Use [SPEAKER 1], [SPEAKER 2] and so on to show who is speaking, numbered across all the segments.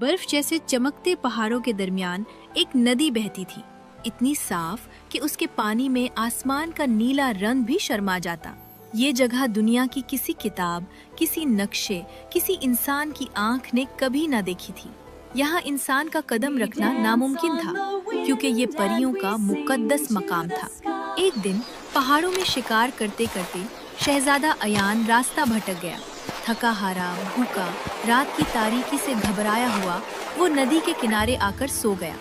[SPEAKER 1] बर्फ जैसे चमकते पहाड़ों के दरमियान एक नदी बहती थी, इतनी साफ कि उसके पानी में आसमान का नीला रंग भी शर्मा जाता। ये जगह दुनिया की किसी किताब, किसी नक्शे, किसी इंसान की आंख ने कभी ना देखी थी। यहाँ इंसान का कदम रखना नामुमकिन था, क्योंकि ये परियों का मुकद्दस मकाम था। एक दिन पहाड़ों में शिकार करते करते शहजादा अयान रास्ता भटक गया। थका हारा, भूखा, रात की तारीकी से घबराया हुआ वो नदी के किनारे आकर सो गया।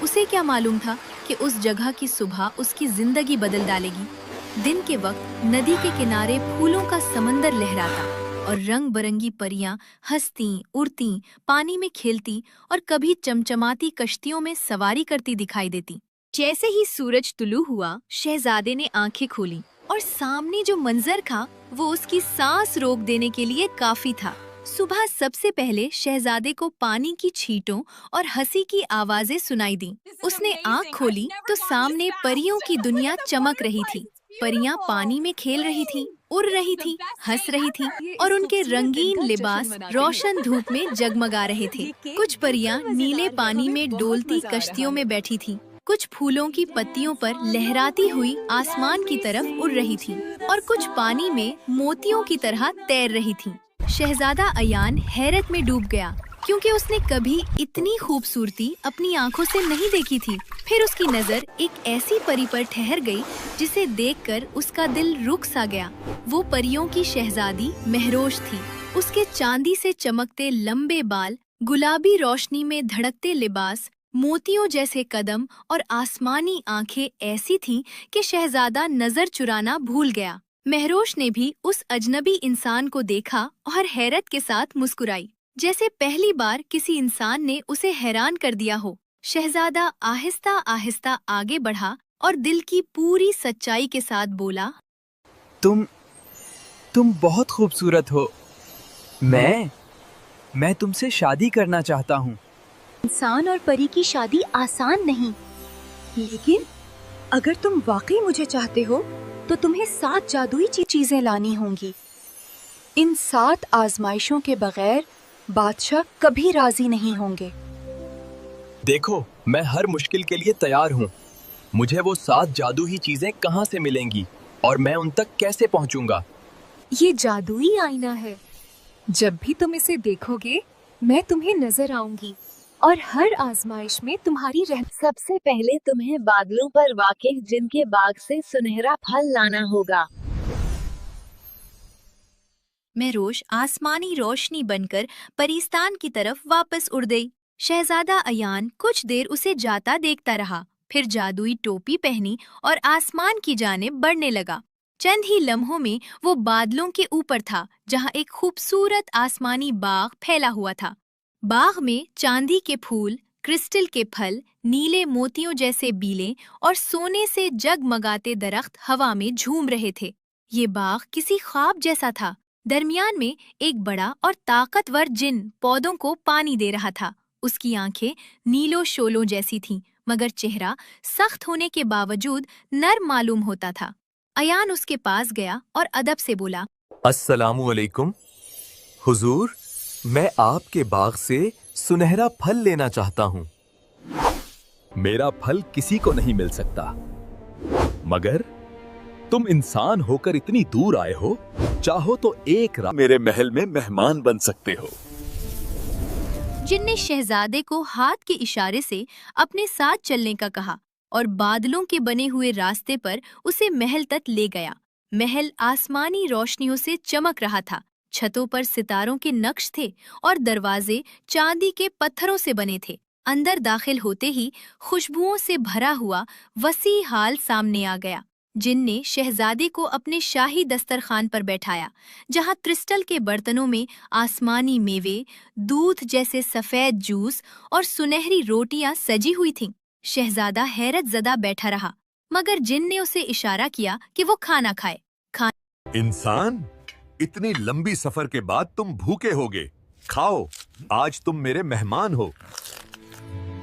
[SPEAKER 1] उसे क्या मालूम था कि उस जगह की सुबह उसकी जिंदगी बदल डालेगी। दिन के वक्त नदी के किनारे फूलों का समंदर लहराता और रंग बिरंगी परियां हंसती, उड़ती, पानी में खेलती और कभी चमचमाती कश्तियों में सवारी करती दिखाई देती। जैसे ही सूरज तुलू हुआ, शहजादे ने आंखें खोली और सामने जो मंजर था वो उसकी सांस रोक देने के लिए काफी था। सुबह सबसे पहले शहजादे को पानी की छींटों और हंसी की आवाजें सुनाई दी। उसने आंख खोली तो सामने परियों की दुनिया चमक रही थी। परियां पानी में खेल रही थीं, उड़ रही थीं, हंस रही थीं और उनके रंगीन लिबास रोशन धूप में जगमगा रहे थे। कुछ परियां नीले पानी में डोलती कश्तियों में बैठी थीं, कुछ फूलों की पत्तियों पर लहराती हुई आसमान की तरफ उड़ रही थीं और कुछ पानी में मोतियों की तरह तैर रही थीं। शहजादा अयान हैरत में डूब गया, क्योंकि उसने कभी इतनी खूबसूरती अपनी आंखों से नहीं देखी थी। फिर उसकी नजर एक ऐसी परी पर ठहर गई जिसे देखकर उसका दिल रुक सा गया। वो परियों की शहजादी महरोश थी। उसके चांदी से चमकते लंबे बाल, गुलाबी रोशनी में धड़कते लिबास, मोतियों जैसे कदम और आसमानी आंखें ऐसी थीं कि शहजादा नजर चुराना भूल गया। महरोश ने भी उस अजनबी इंसान को देखा और हैरत के साथ मुस्कुराई, जैसे पहली बार किसी इंसान ने उसे हैरान कर दिया हो। शहजादा आहिस्ता आहिस्ता आगे बढ़ा और दिल की पूरी सच्चाई के साथ बोला,
[SPEAKER 2] तुम बहुत खूबसूरत हो। मैं तुमसे शादी करना चाहता हूँ।
[SPEAKER 3] इंसान और परी की शादी आसान नहीं, लेकिन अगर तुम वाकई मुझे चाहते हो तो तुम्हें 7 जादुई चीजें लानी होंगी। इन 7 आजमाइशों के बगैर बादशाह कभी राजी नहीं होंगे।
[SPEAKER 4] देखो, मैं हर मुश्किल के लिए तैयार हूँ। मुझे वो 7 जादुई चीजें कहाँ से मिलेंगी और मैं उन तक कैसे पहुँचूंगा?
[SPEAKER 3] ये जादुई आईना है। जब भी तुम इसे देखोगे मैं तुम्हें नजर आऊंगी और हर आजमाइश में तुम्हारी
[SPEAKER 5] सबसे पहले तुम्हें बादलों पर वाक़िफ़ जिनके बाग से सुनहरा फल लाना होगा।
[SPEAKER 1] महरोश आसमानी रोशनी बनकर परिस्तान की तरफ वापस उड़ गई। शहजादा अयान कुछ देर उसे जाता देखता रहा, फिर जादुई टोपी पहनी और आसमान की जानिब बढ़ने लगा। चंद ही लम्हों में वो बादलों के ऊपर था, जहाँ एक खूबसूरत आसमानी बाग फैला हुआ था। बाग में चांदी के फूल, क्रिस्टल के फल, नीले मोतियों जैसे बीले और सोने से जगमगाते दरख्त हवा में झूम रहे थे। ये बाग किसी ख्वाब जैसा था। दरमियान में एक बड़ा और ताकतवर जिन पौधों को पानी दे रहा था। उसकी आंखें नीलो शोलों जैसी थीं, मगर चेहरा सख्त होने के बावजूद नर्म मालूम होता था। अयान उसके पास गया और अदब से बोला,
[SPEAKER 4] अस्सलामु अलैकुम हुजूर, मैं आपके बाग से सुनहरा फल लेना चाहता हूँ। मेरा फल किसी को नहीं मिल सकता, मगर तुम इंसान होकर इतनी दूर आए हो, चाहो तो एक रात मेरे महल में मेहमान बन सकते हो।
[SPEAKER 1] जिन ने शहजादे को हाथ के इशारे से अपने साथ चलने का कहा और बादलों के बने हुए रास्ते पर उसे महल तक ले गया। महल आसमानी रोशनियों से चमक रहा था। छतों पर सितारों के नक्श थे और दरवाजे चांदी के पत्थरों से बने थे। अंदर दाखिल होते ही खुशबुओं से भरा हुआ वसी हाल सामने आ गया। जिन ने शहजादे को अपने शाही दस्तरखान पर बैठाया, जहां क्रिस्टल के बर्तनों में आसमानी मेवे, दूध जैसे सफेद जूस और सुनहरी रोटियां सजी हुई थीं। शहजादा हैरत ज़दा बैठा रहा, मगर जिन ने उसे इशारा किया कि वो खाना खाए।
[SPEAKER 6] इंसान, इतनी लंबी सफर के बाद तुम भूखे होगे, खाओ, आज तुम मेरे मेहमान हो।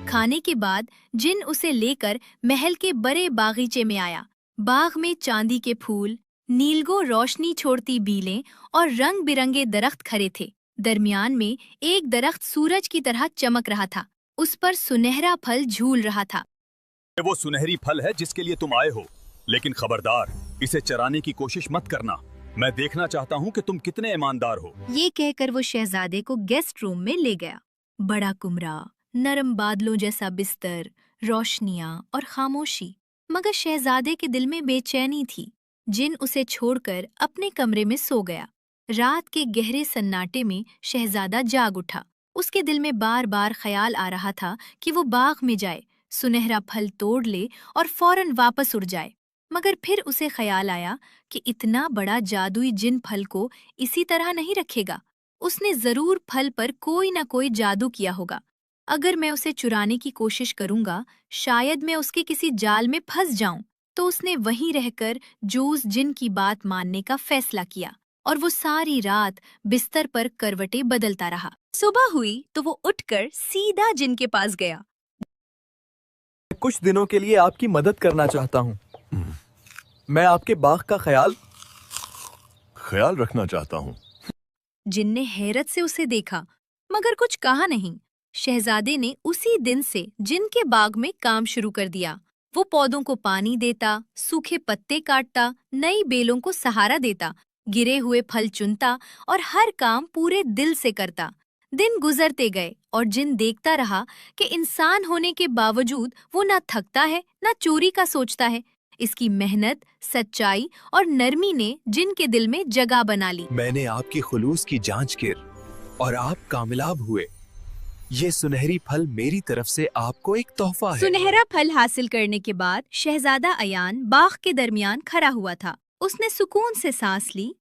[SPEAKER 1] खाने के बाद जिन उसे लेकर महल के बड़े बागीचे में आया। बाग में चांदी के फूल, नीलगो रोशनी छोड़ती बीलें और रंग बिरंगे दरख्त खड़े थे। दरमियान में एक दरख्त सूरज की तरह चमक रहा था। उस पर सुनहरा फल झूल रहा था।
[SPEAKER 7] ये वो सुनहरी फल है जिसके लिए तुम आए हो, लेकिन खबरदार, इसे चराने की कोशिश मत करना। मैं देखना चाहता हूँ कि तुम कितने ईमानदार हो।
[SPEAKER 1] ये कहकर वो शहजादे को गेस्ट रूम में ले गया। बड़ा कमरा, नरम बादलों जैसा बिस्तर, रोशनियां और खामोशी। मगर शहजादे के दिल में बेचैनी थी। जिन उसे छोड़कर अपने कमरे में सो गया। रात के गहरे सन्नाटे में शहजादा जाग उठा। उसके दिल में बार बार ख्याल आ रहा था कि वो बाग में जाए, सुनहरा फल तोड़ ले और फौरन वापस उड़ जाए। मगर फिर उसे ख्याल आया कि इतना बड़ा जादुई जिन फल को इसी तरह नहीं रखेगा। उसने जरूर फल पर कोई न कोई जादू किया होगा। अगर मैं उसे चुराने की कोशिश करूंगा, शायद मैं उसके किसी जाल में फंस जाऊं। तो उसने वहीं रहकर जोस जिन की बात मानने का फैसला किया और वो सारी रात बिस्तर पर करवटें बदलता रहा। सुबह हुई तो वो उठकर सीधा जिन के पास गया।
[SPEAKER 4] कुछ दिनों के लिए आपकी मदद करना चाहता हूँ। मैं आपके बाग का
[SPEAKER 6] ख्याल रखना चाहता हूँ।
[SPEAKER 1] जिन ने हैरत से उसे देखा मगर कुछ कहा नहीं। शहजादे ने उसी दिन से जिन के बाग में काम शुरू कर दिया। वो पौधों को पानी देता, सूखे पत्ते काटता, नई बेलों को सहारा देता, गिरे हुए फल चुनता और हर काम पूरे दिल से करता। दिन गुजरते गए और जिन देखता रहा कि इंसान होने के बावजूद वो ना थकता है ना चोरी का सोचता है। इसकी मेहनत, सच्चाई और नरमी ने जिन के दिल में जगह बना ली।
[SPEAKER 2] मैंने आपकी खुलूस की जांच की और आप कामयाब हुए। ये सुनहरी फल मेरी तरफ से आपको एक तोहफा है।
[SPEAKER 1] सुनहरा फल हासिल करने के बाद शहजादा अयान बाग के दरमियान खड़ा हुआ था। उसने सुकून से सांस ली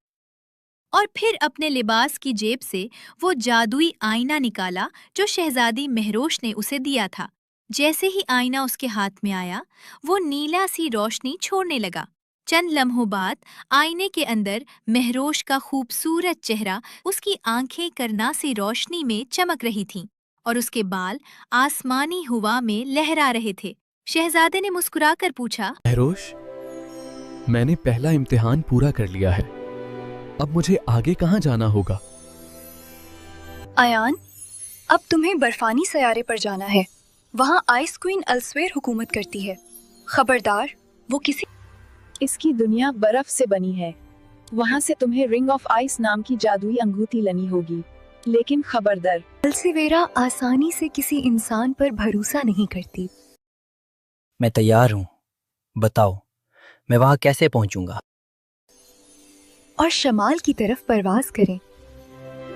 [SPEAKER 1] और फिर अपने लिबास की जेब से वो जादुई आईना निकाला जो शहजादी महरोश ने उसे दिया था। जैसे ही आईना उसके हाथ में आया, वो नीला सी रोशनी छोड़ने लगा। चंद लम्हों बाद आईने के अंदर महरोश का खूबसूरत चेहरा, उसकी आंखें करनासी रोशनी में चमक रही थीं और उसके बाल आसमानी हवा में लहरा रहे थे। शहजादे ने मुस्कुराकर पूछा,
[SPEAKER 2] महरोश, मैंने पहला इम्तिहान पूरा कर लिया है। अब मुझे आगे कहाँ जाना होगा?
[SPEAKER 3] अयान, अब तुम्हें बर्फानी सयारे पर जाना है। वहाँ आइस क्वीन अल्सवेयर हुकूमत करती है। खबरदार, वो किसी
[SPEAKER 8] इसकी दुनिया बर्फ से बनी है। वहाँ से तुम्हें रिंग ऑफ आइस नाम की जादुई अंगूठी लेनी होगी। लेकिन खबरदार,
[SPEAKER 3] अल्सवेरा आसानी से किसी इंसान पर भरोसा नहीं करती।
[SPEAKER 9] मैं तैयार हूँ। बताओ, मैं वहाँ कैसे पहुँचूंगा?
[SPEAKER 3] और शमाल की तरफ परवाज करें।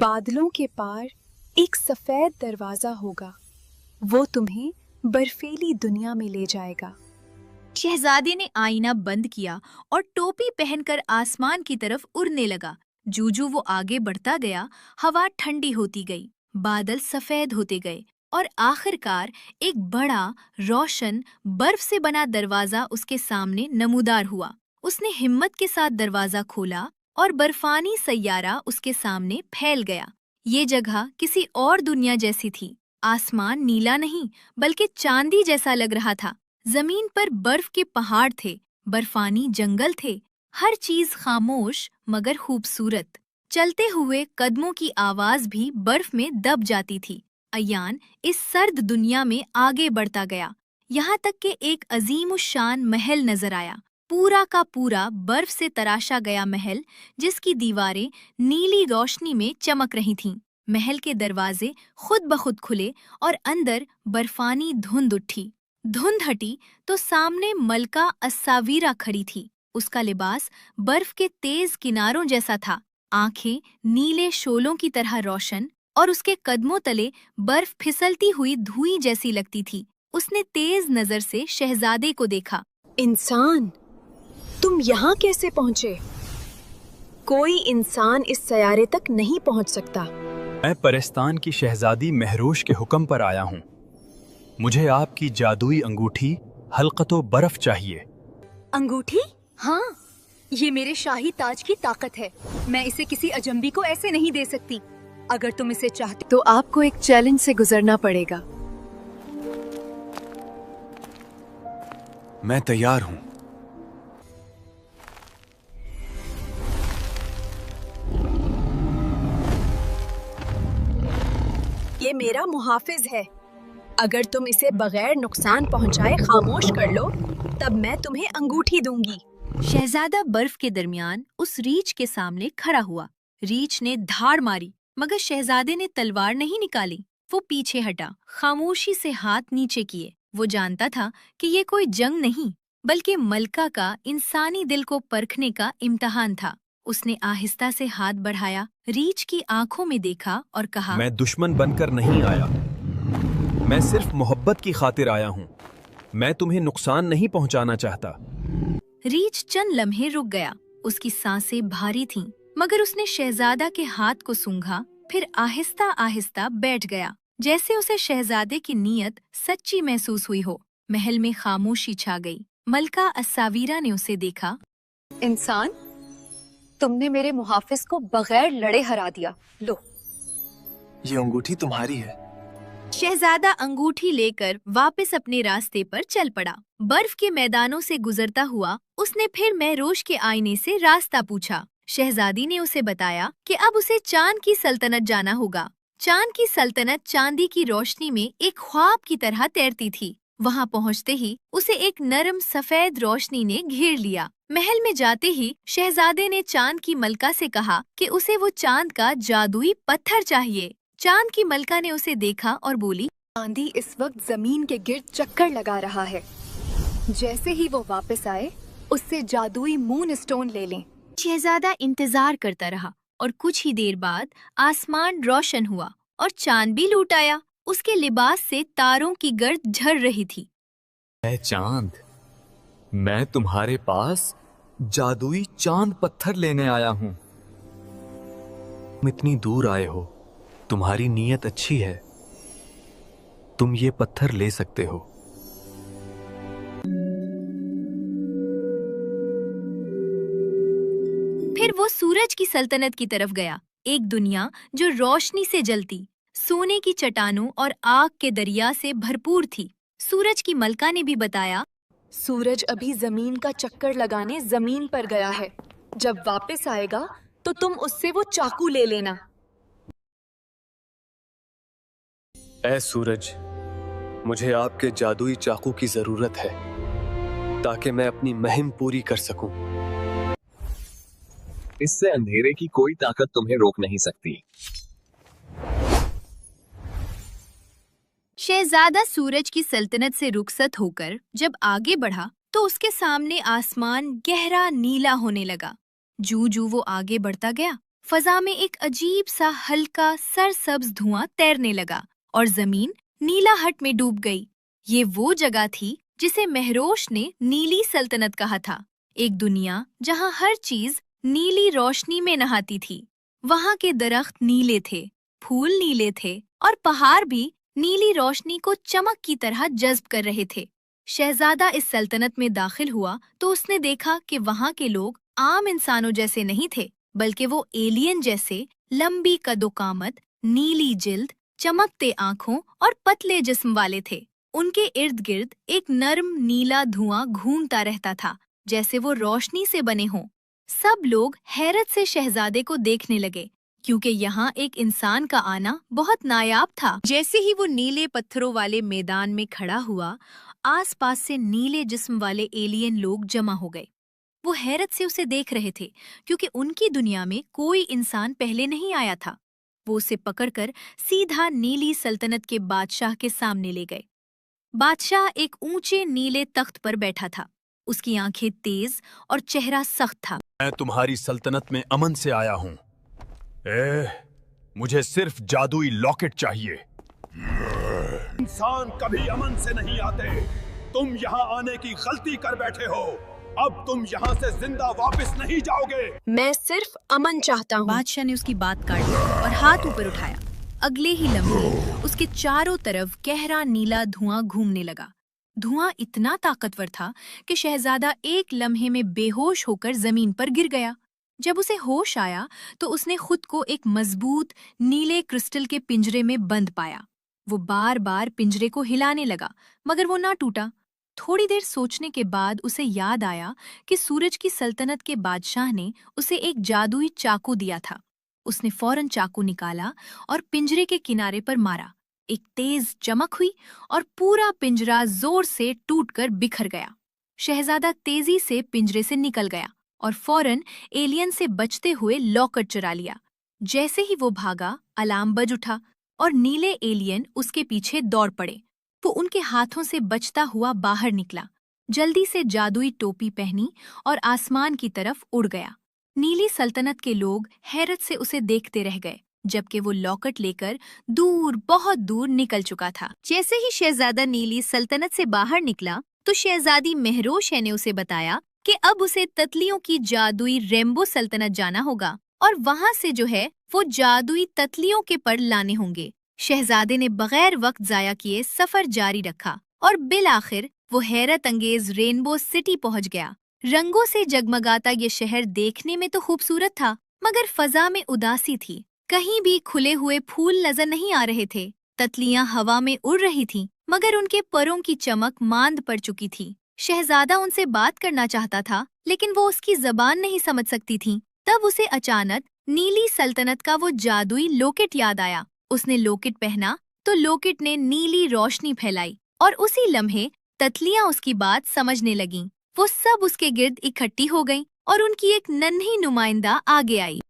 [SPEAKER 8] बादलों के पार एक सफेद दरवाजा होगा। वो तुम्हें बर्फीली दुनिया में ले जाएगा।
[SPEAKER 1] शहजादे ने आईना बंद किया और टोपी पहनकर आसमान की तरफ उड़ने लगा। जूजू वो आगे बढ़ता गया, हवा ठंडी होती गई, बादल सफेद होते गए और आखिरकार एक बड़ा रोशन बर्फ से बना दरवाजा उसके सामने नमूदार हुआ। उसने हिम्मत के साथ दरवाजा खोला और बर्फानी सैयारा उसके सामने फैल गया। ये जगह किसी और दुनिया जैसी थी। आसमान नीला नहीं बल्कि चांदी जैसा लग रहा था। जमीन पर बर्फ के पहाड़ थे, बर्फानी जंगल थे, हर चीज खामोश मगर खूबसूरत। चलते हुए कदमों की आवाज भी बर्फ में दब जाती थी। अयान इस सर्द दुनिया में आगे बढ़ता गया, यहाँ तक कि एक अजीमुशान महल नजर आया। पूरा का पूरा बर्फ से तराशा गया महल, जिसकी दीवारें नीली रोशनी में चमक रही थीं। महल के दरवाजे खुद ब खुद खुले और अंदर बर्फानी धुंध उठी। धुंध हटी तो सामने मलका अस्सावीरा खड़ी थी। उसका लिबास बर्फ के तेज किनारों जैसा था, आंखें नीले शोलों की तरह रोशन और उसके कदमों तले बर्फ फिसलती हुई धुई जैसी लगती थी। उसने तेज नजर से शहजादे को देखा।
[SPEAKER 8] इंसान, तुम यहाँ कैसे पहुँचे? कोई इंसान इस सयारे तक नहीं पहुँच सकता।
[SPEAKER 2] मैं परिस्तान की शहजादी महरोश के हुक्म पर आया हूँ। मुझे आपकी जादुई अंगूठी हल्कतो बर्फ चाहिए।
[SPEAKER 3] अंगूठी? हाँ, ये मेरे शाही ताज की ताकत है। मैं इसे किसी अजंबी को ऐसे नहीं दे सकती। अगर तुम इसे चाहते
[SPEAKER 8] तो आपको एक चैलेंज से गुजरना पड़ेगा।
[SPEAKER 2] मैं तैयार हूँ।
[SPEAKER 8] یہ میرا محافظ ہے، اگر تم اسے بغیر نقصان پہنچائے خاموش کر لو تب میں تمہیں انگوٹھی دوں گی۔
[SPEAKER 1] شہزادہ برف کے درمیان اس ریچھ کے سامنے کھڑا ہوا۔ ریچھ نے دھاڑ ماری مگر شہزادے نے تلوار نہیں نکالی۔ وہ پیچھے ہٹا، خاموشی سے ہاتھ نیچے کیے۔ وہ جانتا تھا کہ یہ کوئی جنگ نہیں بلکہ ملکہ کا انسانی دل کو پرکھنے کا امتحان تھا۔ اس نے آہستہ سے ہاتھ بڑھایا، ریچھ کی آنکھوں میں دیکھا اور کہا،
[SPEAKER 2] میں دشمن بن کر نہیں آیا، میں صرف محبت کی خاطر آیا ہوں۔ میں تمہیں نقصان نہیں پہنچانا چاہتا۔
[SPEAKER 1] ریچھ چند لمحے رک گیا، اس کی سانسیں بھاری تھیں مگر اس نے شہزادہ کے ہاتھ کو سونگھا، پھر آہستہ آہستہ بیٹھ گیا جیسے اسے شہزادے کی نیت سچی محسوس ہوئی ہو۔ محل میں خاموشی چھا گئی۔ ملکہ الساویرہ نے اسے دیکھا۔
[SPEAKER 3] انسان، تم نے میرے محافظ کو بغیر لڑے ہرا دیا، لو۔
[SPEAKER 10] یہ انگوٹھی تمہاری ہے۔
[SPEAKER 1] شہزادہ انگوٹھی لے کر واپس اپنے راستے پر چل پڑا۔ برف کے میدانوں سے گزرتا ہوا اس نے پھر مہروش کے آئینے سے راستہ پوچھا۔ شہزادی نے اسے بتایا کہ اب اسے چاند کی سلطنت جانا ہوگا۔ چاند کی سلطنت چاندی کی روشنی میں ایک خواب کی طرح تیرتی تھی۔ وہاں پہنچتے ہی اسے ایک نرم سفید روشنی نے گھیر لیا۔ محل میں جاتے ہی شہزادے نے چاند کی ملکہ سے کہا کہ اسے وہ چاند کا جادوئی پتھر چاہیے۔ چاند کی ملکہ نے اسے دیکھا اور بولی،
[SPEAKER 8] چاندی اس وقت زمین کے گرد چکر لگا رہا ہے، جیسے ہی وہ واپس آئے اس سے جادوئی مون اسٹون لے لیں۔
[SPEAKER 1] شہزادہ انتظار کرتا رہا اور کچھ ہی دیر بعد آسمان روشن ہوا اور چاند بھی لوٹ آیا۔ اس کے لباس سے تاروں کی گرد جھڑ رہی تھی۔
[SPEAKER 4] اے چاند، میں تمہارے پاس جادوئی چاند پتھر لینے آیا ہوں۔ تم اتنی دور آئے ہو، تمہاری نیت اچھی ہے، تم یہ پتھر لے سکتے ہو۔
[SPEAKER 1] پھر وہ سورج کی سلطنت کی طرف گیا، ایک دنیا جو روشنی سے جلتی، سونے کی چٹانوں اور آگ کے دریا سے بھرپور تھی۔ سورج کی ملکہ نے بھی بتایا،
[SPEAKER 8] سورج ابھی زمین کا چکر لگانے زمین پر گیا ہے، جب واپس آئے گا تو تم اس سے وہ چاقو لے لینا۔
[SPEAKER 10] اے سورج، مجھے آپ کے جادوئی چاقو کی ضرورت ہے تاکہ میں اپنی مہم پوری کر سکوں۔
[SPEAKER 11] اس سے اندھیرے کی کوئی طاقت تمہیں روک نہیں سکتی۔
[SPEAKER 1] شہزادہ سورج کی سلطنت سے رخصت ہو کر جب آگے بڑھا تو اس کے سامنے آسمان گہرا نیلا ہونے لگا۔ جو وہ آگے بڑھتا گیا، فضا میں ایک عجیب سا ہلکا سرسبز دھواں تیرنے لگا اور زمین نیلا ہٹ میں ڈوب گئی۔ یہ وہ جگہ تھی جسے مہروش نے نیلی سلطنت کہا تھا، ایک دنیا جہاں ہر چیز نیلی روشنی میں نہاتی تھی۔ وہاں کے درخت نیلے تھے، پھول نیلے تھے اور پہاڑ بھی نیلی روشنی کو چمک کی طرح جذب کر رہے تھے۔ شہزادہ اس سلطنت میں داخل ہوا تو اس نے دیکھا کہ وہاں کے لوگ عام انسانوں جیسے نہیں تھے بلکہ وہ ایلین جیسے لمبی قد و قامت، نیلی جلد، چمکتے آنکھوں اور پتلے جسم والے تھے۔ ان کے ارد گرد ایک نرم نیلا دھواں گھومتا رہتا تھا جیسے وہ روشنی سے بنے ہوں۔ سب لوگ حیرت سے شہزادے کو دیکھنے لگے کیونکہ یہاں ایک انسان کا آنا بہت نایاب تھا۔ جیسے ہی وہ نیلے پتھروں والے میدان میں کھڑا ہوا، آس پاس سے نیلے جسم والے ایلین لوگ جمع ہو گئے۔ وہ حیرت سے اسے دیکھ رہے تھے کیونکہ ان کی دنیا میں کوئی انسان پہلے نہیں آیا تھا۔ وہ اسے پکڑ کر سیدھا نیلی سلطنت کے بادشاہ کے سامنے لے گئے۔ بادشاہ ایک اونچے نیلے تخت پر بیٹھا تھا، اس کی آنکھیں تیز اور چہرہ سخت تھا۔
[SPEAKER 7] میں تمہاری سلطنت میں امن سے آیا ہوں۔ مجھے صرف جادوئی لاکٹ چاہیے۔ انسان کبھی امن سے نہیں آتے، تم یہاں آنے کی غلطی کر بیٹھے ہو، اب تم یہاں سے زندہ واپس نہیں جاؤ گے۔
[SPEAKER 8] میں صرف امن چاہتا ہوں۔
[SPEAKER 1] بادشاہ نے اس کی بات کاٹ لی اور ہاتھ اوپر اٹھایا۔ اگلے ہی لمحے اس کے چاروں طرف گہرا نیلا دھواں گھومنے لگا۔ دھواں اتنا طاقتور تھا کہ شہزادہ ایک لمحے میں بے ہوش ہو کر زمین پر گر گیا۔ جب اسے ہوش آیا تو اس نے خود کو ایک مضبوط نیلے کرسٹل کے پنجرے میں بند پایا۔ وہ بار بار پنجرے کو ہلانے لگا مگر وہ نہ ٹوٹا۔ تھوڑی دیر سوچنے کے بعد اسے یاد آیا کہ سورج کی سلطنت کے بادشاہ نے اسے ایک جادوئی چاقو دیا تھا۔ اس نے فوراً چاقو نکالا اور پنجرے کے کنارے پر مارا۔ एक तेज चमक हुई और पूरा पिंजरा जोर से टूटकर बिखर गया। शहजादा तेजी से पिंजरे से निकल गया और फौरन एलियन से बचते हुए लॉकेट चुरा लिया। जैसे ही वो भागा, अलार्म बज उठा और नीले एलियन उसके पीछे दौड़ पड़े। वो उनके हाथों से बचता हुआ बाहर निकला, जल्दी से जादुई टोपी पहनी और आसमान की तरफ उड़ गया। नीली सल्तनत के लोग हैरत से उसे देखते रह गए, जबकि वो लॉकेट लेकर दूर, बहुत दूर निकल चुका था। जैसे ही शहजादा नीली सल्तनत से बाहर निकला तो शहजादी महरोश ने उसे बताया कि अब उसे ततलियों की जादुई रेम्बो सल्तनत जाना होगा और वहाँ से जो है वो जादुई ततलियों के पर लाने होंगे। शहजादे ने बगैर वक्त जाया किए सफर जारी रखा और बिल आखिर वो हैरत अंगेज रेनबो सिटी पहुंच गया। रंगों से जगमगाता ये शहर देखने में तो खूबसूरत था, मगर फजा में उदासी थी। कहीं भी खुले हुए फूल नजर नहीं आ रहे थे। ततलियां हवा में उड़ रही थीं, मगर उनके परों की चमक मांद पड़ चुकी थी। शहजादा उनसे बात करना चाहता था, लेकिन वो उसकी जबान नहीं समझ सकती थी। तब उसे अचानक नीली सल्तनत का वो जादुई लॉकेट याद आया। उसने लॉकेट पहना तो लॉकेट ने नीली रोशनी फैलाई और उसी लम्हे ततलियां उसकी बात समझने लगीं। वो सब उसके गिर्द इकट्ठी हो गईं और उनकी एक नन्ही नुमाइंदा आगे आई।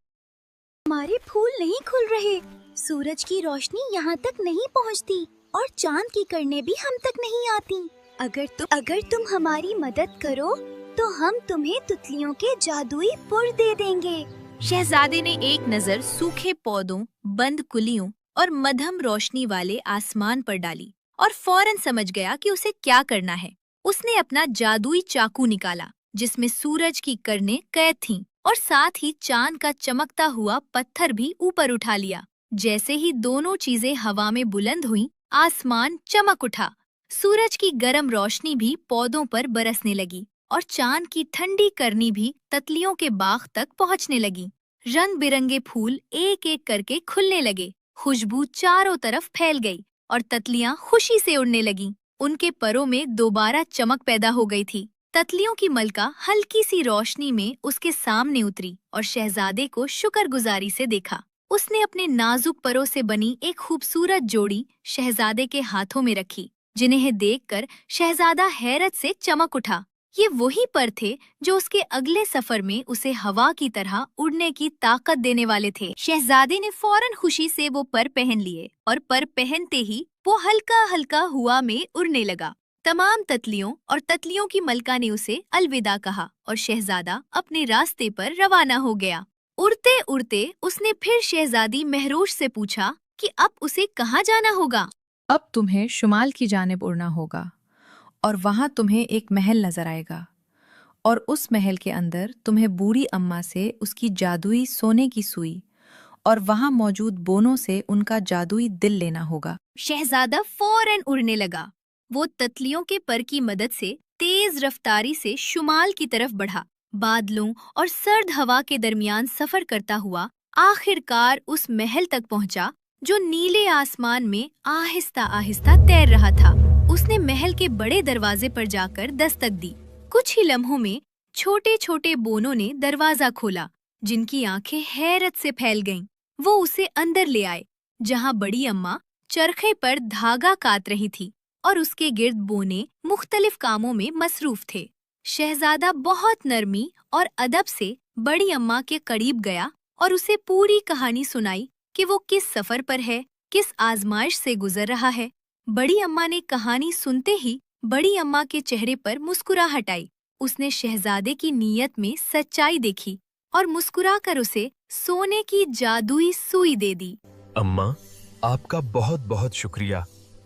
[SPEAKER 3] हमारे फूल नहीं खुल रहे, सूरज की रोशनी यहाँ तक नहीं पहुँचती और चांद की किरणें भी हम तक नहीं आती। अगर तुम हमारी मदद करो तो हम तुम्हें तितलियों के जादुई पुर दे देंगे।
[SPEAKER 1] शहजादे ने एक नजर सूखे पौधों, बंद कुलियों और मध्यम रोशनी वाले आसमान पर डाली और फौरन समझ गया कि उसे क्या करना है। उसने अपना जादुई चाकू निकाला, जिसमें सूरज की किरणें कैद थीं और साथ ही चांद का चमकता हुआ पत्थर भी ऊपर उठा लिया। जैसे ही दोनों चीजें हवा में बुलंद हुईं, आसमान चमक उठा। सूरज की गर्म रोशनी भी पौधों पर बरसने लगी और चांद की ठंडी करनी भी ततलियों के बाग तक पहुंचने लगी। रंग बिरंगे फूल एक एक करके खुलने लगे, खुशबू चारों तरफ फैल गई और ततलियां खुशी से उड़ने लगीं। उनके परों में दोबारा चमक पैदा हो गई थी। ततलियों की मलका हल्की सी रोशनी में उसके सामने उतरी और शहजादे को शुक्रगुजारी से देखा। उसने अपने नाजुक परों से बनी एक खूबसूरत जोड़ी शहजादे के हाथों में रखी, जिन्हें देखकर शहजादा हैरत से चमक उठा। ये वही पर थे जो उसके अगले सफर में उसे हवा की तरह उड़ने की ताकत देने वाले थे। शहजादे ने फौरन खुशी से वो पर पहन लिए और पर पहनते ही वो हल्का हल्का हुआ में उड़ने लगा। तमाम ततलियों और ततलियों की मलका ने उसे अलविदा कहा और शहजादा अपने रास्ते पर रवाना हो गया। उड़ते उड़ते उसने फिर शहजादी महरोश से पूछा कि अब उसे कहाँ जाना होगा।
[SPEAKER 12] अब तुम्हें शुमाल की जानिब उड़ना होगा और वहाँ तुम्हें एक महल नजर आएगा और उस महल के अंदर तुम्हें बूढ़ी अम्मा से उसकी जादुई सोने की सुई और वहाँ मौजूद बोनों से उनका जादुई दिल लेना होगा।
[SPEAKER 1] शहजादा फौरन उड़ने लगा। वो ततलियों के पर की मदद से तेज रफ्तारी से शुमाल की तरफ बढ़ा। बादलों और सर्द हवा के दरमियान सफर करता हुआ आखिरकार उस महल तक पहुंचा जो नीले आसमान में आहिस्ता आहिस्ता तैर रहा था। उसने महल के बड़े दरवाजे पर जाकर दस्तक दी। कुछ ही लम्हों में छोटे छोटे बोनों ने दरवाजा खोला, जिनकी आंखें हैरत से फैल गईं। वो उसे अंदर ले आए, जहां बड़ी अम्मा चरखे पर धागा काट रही थी और उसके गिर्द बोने मुख्तलिफ कामों में मसरूफ थे। शहजादा बहुत नरमी और अदब से बड़ी अम्मा के करीब गया और उसे पूरी कहानी सुनाई कि वो किस सफर पर है, किस आजमाइश से गुजर रहा है। बड़ी अम्मा ने कहानी सुनते ही बड़ी अम्मा के चेहरे पर मुस्कुराहट आई। उसने शहजादे की नीयत में सच्चाई देखी और मुस्कुराकर उसे सोने की जादुई सुई दे दी।
[SPEAKER 4] अम्मा, आपका बहुत बहुत शुक्रिया।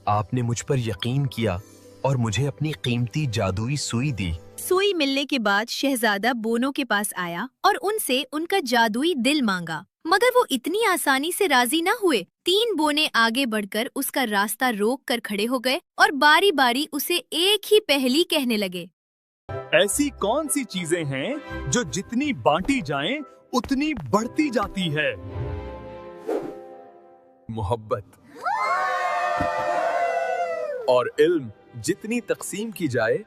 [SPEAKER 4] आपने मुझ पर यकीन किया और मुझे अपनी कीमती जादुई सुई दी।
[SPEAKER 1] सुई मिलने के बाद शहजादा बोनों के पास आया और उनसे उनका जादुई दिल मांगा, मगर वो इतनी आसानी से राजी न हुए। 3 बोने आगे बढ़कर उसका रास्ता रोक कर खड़े हो गए और बारी बारी उसे एक ही पहेली कहने लगे।
[SPEAKER 7] ऐसी कौन सी चीजें हैं जो जितनी बांटी जाएं उतनी बढ़ती जाती है?
[SPEAKER 4] मोहब्बत और इल्म जितनी तकसीम की जाए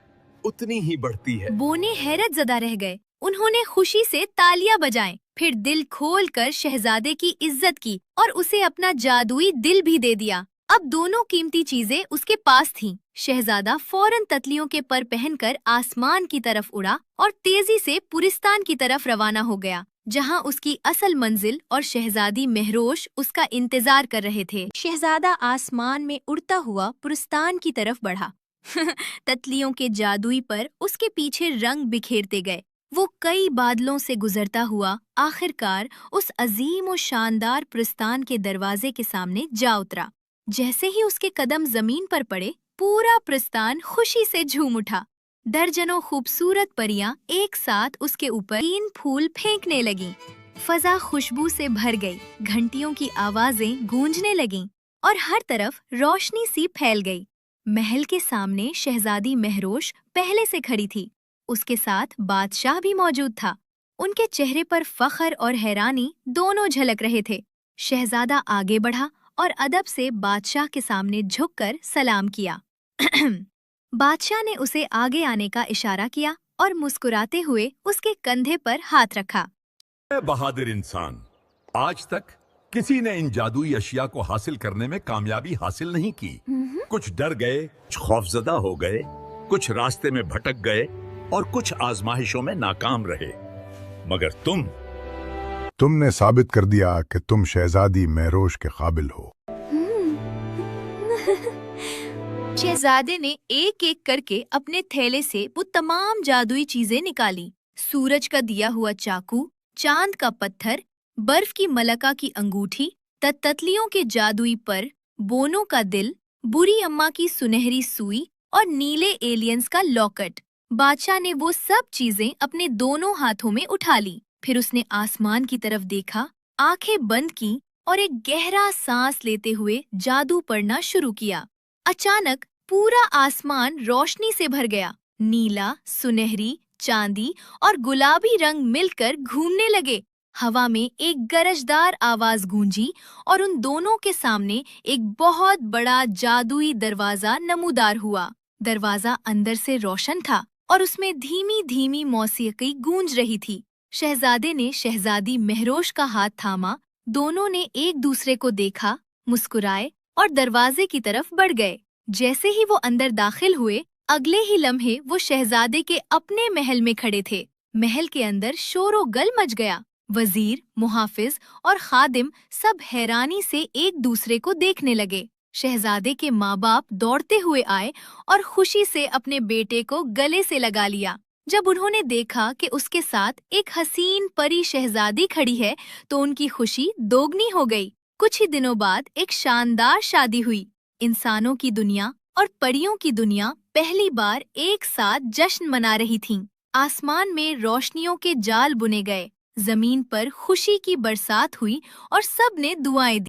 [SPEAKER 4] उतनी ही बढ़ती है।
[SPEAKER 1] बोने हैरत ज़दा रह गए। उन्होंने खुशी से तालियां बजाएं, फिर दिल खोल कर शहजादे की इज्जत की और उसे अपना जादुई दिल भी दे दिया। अब दोनों कीमती चीजें उसके पास थीं। शहजादा फौरन ततलियों के पर पहनकर आसमान की तरफ उड़ा और तेजी से पुरिस्तान की तरफ रवाना हो गया, जहां उसकी असल मंजिल और शहजादी महरोश उसका इंतजार कर रहे थे। शहजादा आसमान में उड़ता हुआ पुरिस्तान की तरफ बढ़ा। ततलियों के जादुई पर उसके पीछे रंग बिखेरते गए। वो कई बादलों से गुजरता हुआ आखिरकार उस अजीम और शानदार पुरिस्तान के दरवाजे के सामने जा उतरा। जैसे ही उसके कदम जमीन पर पड़े, पूरा पुरिस्तान खुशी से झूम उठा। दर्जनों खूबसूरत परियां एक साथ उसके ऊपर 3 फूल फेंकने लगीं। फजा खुशबू से भर गई, घंटियों की आवाजें गूंजने लगीं और हर तरफ रोशनी सी फैल गई। महल के सामने शहजादी महरोश पहले से खड़ी थी। उसके साथ बादशाह भी मौजूद था। उनके चेहरे पर फख्र और हैरानी दोनों झलक रहे थे। शहजादा आगे बढ़ा और अदब से बादशाह के सामने झुककर सलाम किया। बादशाह ने उसे आगे आने का इशारा किया और मुस्कुराते हुए उसके कंधे पर हाथ रखा।
[SPEAKER 6] बहादुर इंसान, आज तक किसी ने इन जादुई अशिया को हासिल करने में कामयाबी हासिल नहीं की। कुछ डर गए, कुछ खौफजदा हो गए, कुछ रास्ते में भटक गए और कुछ आजमाइशों में नाकाम रहे, मगर
[SPEAKER 13] तुमने साबित कर दिया कि तुम शहजादी महरोश के काबिल हो।
[SPEAKER 1] शहजादे ने एक एक करके अपने थैले से वो तमाम जादुई चीजें निकाली। सूरज का दिया हुआ चाकू, चांद का पत्थर, बर्फ की मलका की अंगूठी, ततलियों के जादुई पर, बोनों का दिल, बुरी अम्मा की सुनहरी सुई और नीले एलियंस का लॉकेट। बादशाह ने वो सब चीजें अपने दोनों हाथों में उठा ली। फिर उसने आसमान की तरफ देखा, आंखें बंद की और एक गहरा सांस लेते हुए जादू पढ़ना शुरू किया। अचानक पूरा आसमान रोशनी से भर गया। नीला, सुनहरी, चांदी और गुलाबी रंग मिलकर घूमने लगे। हवा में एक गरजदार आवाज गूंजी और उन दोनों के सामने एक बहुत बड़ा जादुई दरवाजा नमूदार हुआ। दरवाजा अंदर से रोशन था और उसमें धीमी धीमी मौसीकी गूंज रही थी। शहजादे ने शहजादी महरोश का हाथ थामा। दोनों ने एक दूसरे को देखा, मुस्कुराए और दरवाजे की तरफ बढ़ गए। जैसे ही वो अंदर दाखिल हुए, अगले ही लम्हे वो शहजादे के अपने महल में खड़े थे। महल के अंदर शोरो गल मच गया। वजीर, मुहाफिज और खादिम सब हैरानी से एक दूसरे को देखने लगे। शहजादे के माँ बाप दौड़ते हुए आए और खुशी से अपने बेटे को गले से लगा लिया। जब उन्होंने देखा कि उसके साथ एक हसीन परी शहजादी खड़ी है, तो उनकी खुशी दोगुनी हो गई। कुछ ही दिनों बाद एक शानदार शादी हुई। इंसानों की दुनिया और परियों की दुनिया पहली बार एक साथ जश्न मना रही थीं। आसमान में रोशनियों के जाल बुने गए, जमीन पर खुशी की बरसात हुई और सब ने दुआएं दी।